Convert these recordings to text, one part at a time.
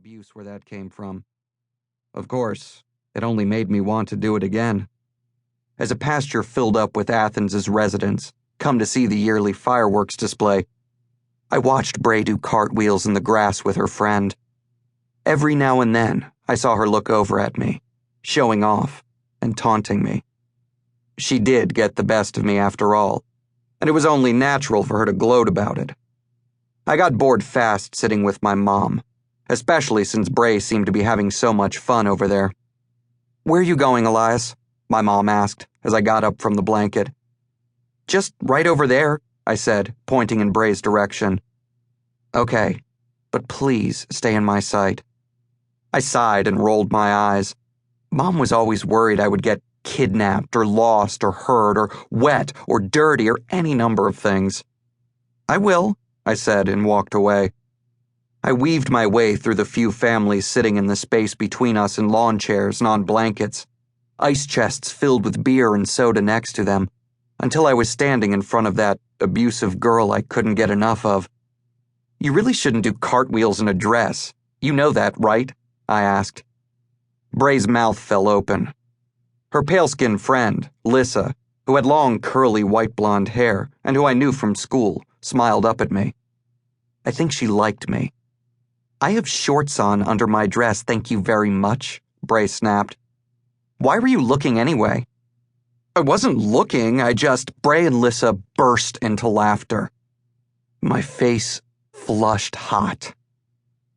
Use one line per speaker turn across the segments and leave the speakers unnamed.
abuse where that came from. Of course, it only made me want to do it again. As a pasture filled up with Athens's residents, come to see the yearly fireworks display, I watched Bray do cartwheels in the grass with her friend. Every now and then, I saw her look over at me, showing off and taunting me. She did get the best of me after all, and it was only natural for her to gloat about it. I got bored fast sitting with my mom, especially since Bray seemed to be having so much fun over there. "Where are you going, Elias?" my mom asked as I got up from the blanket. "Just right over there," I said, pointing in Bray's direction. "Okay, but please stay in my sight." I sighed and rolled my eyes. Mom was always worried I would get kidnapped or lost or hurt or wet or dirty or any number of things. "I will," I said and walked away. I weaved my way through the few families sitting in the space between us in lawn chairs and on blankets, ice chests filled with beer and soda next to them, until I was standing in front of that abusive girl I couldn't get enough of. "You really shouldn't do cartwheels in a dress. You know that, right?" I asked. Bray's mouth fell open. Her pale-skinned friend, Lissa, who had long curly white blonde hair and who I knew from school, smiled up at me. I think she liked me. "I have shorts on under my dress, thank you very much," Bray snapped. "Why were you looking anyway?" "I wasn't looking, Bray and Lissa burst into laughter. My face flushed hot.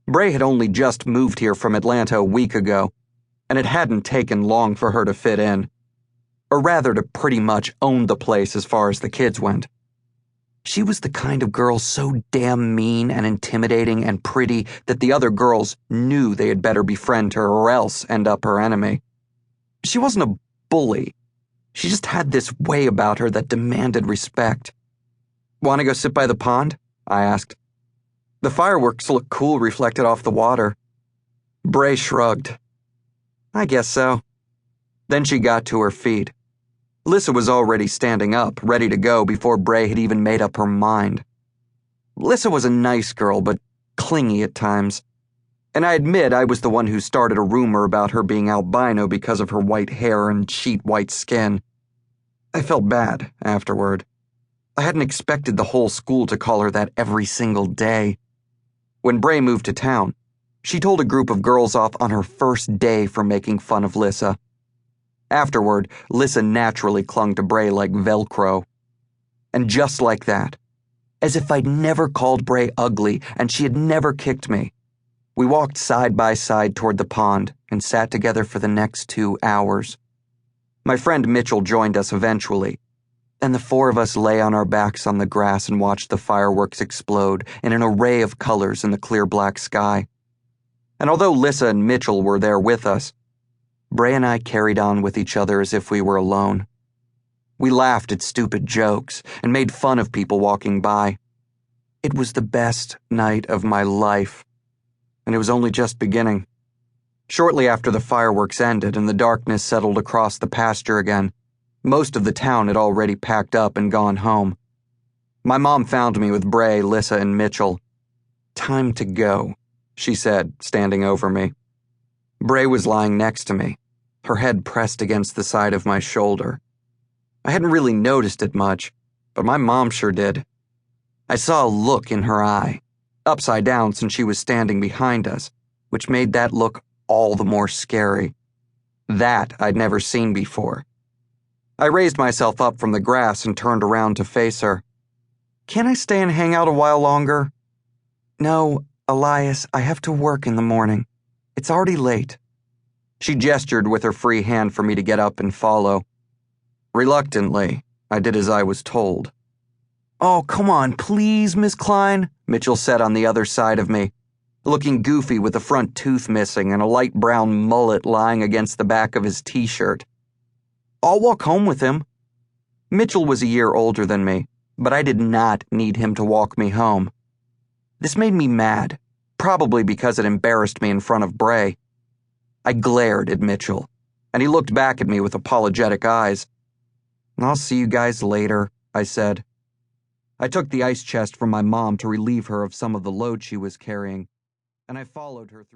Bray had only just moved here from Atlanta a week ago, and it hadn't taken long for her to fit in. Or rather, to pretty much own the place as far as the kids went. She was the kind of girl so damn mean and intimidating and pretty that the other girls knew they had better befriend her or else end up her enemy. She wasn't a bully. She just had this way about her that demanded respect. "Want to go sit by the pond?" I asked. "The fireworks look cool reflected off the water." Bray shrugged. "I guess so." Then she got to her feet. Lissa was already standing up, ready to go before Bray had even made up her mind. Lissa was a nice girl, but clingy at times. And I admit I was the one who started a rumor about her being albino because of her white hair and sheet white skin. I felt bad afterward. I hadn't expected the whole school to call her that every single day. When Bray moved to town, she told a group of girls off on her first day for making fun of Lissa. Afterward, Lissa naturally clung to Bray like Velcro. And just like that, as if I'd never called Bray ugly and she had never kicked me, we walked side by side toward the pond and sat together for the next 2 hours. My friend Mitchell joined us eventually, and the four of us lay on our backs on the grass and watched the fireworks explode in an array of colors in the clear black sky. And although Lissa and Mitchell were there with us, Bray and I carried on with each other as if we were alone. We laughed at stupid jokes and made fun of people walking by. It was the best night of my life, and it was only just beginning. Shortly after the fireworks ended and the darkness settled across the pasture again, most of the town had already packed up and gone home. My mom found me with Bray, Lissa, and Mitchell. "Time to go," she said, standing over me. Bray was lying next to me, her head pressed against the side of my shoulder. I hadn't really noticed it much, but my mom sure did. I saw a look in her eye, upside down since she was standing behind us, which made that look all the more scary. That I'd never seen before. I raised myself up from the grass and turned around to face her. "Can I stay and hang out a while longer?" "No, Elias, I have to work in the morning. It's already late." She gestured with her free hand for me to get up and follow. Reluctantly, I did as I was told. "Oh, come on, please, Miss Kline," Mitchell said on the other side of me, looking goofy with a front tooth missing and a light brown mullet lying against the back of his t-shirt. "I'll walk home with him." Mitchell was a year older than me, but I did not need him to walk me home. This made me mad, probably because it embarrassed me in front of Bray. I glared at Mitchell, and he looked back at me with apologetic eyes. "I'll see you guys later," I said. I took the ice chest from my mom to relieve her of some of the load she was carrying, and I followed her through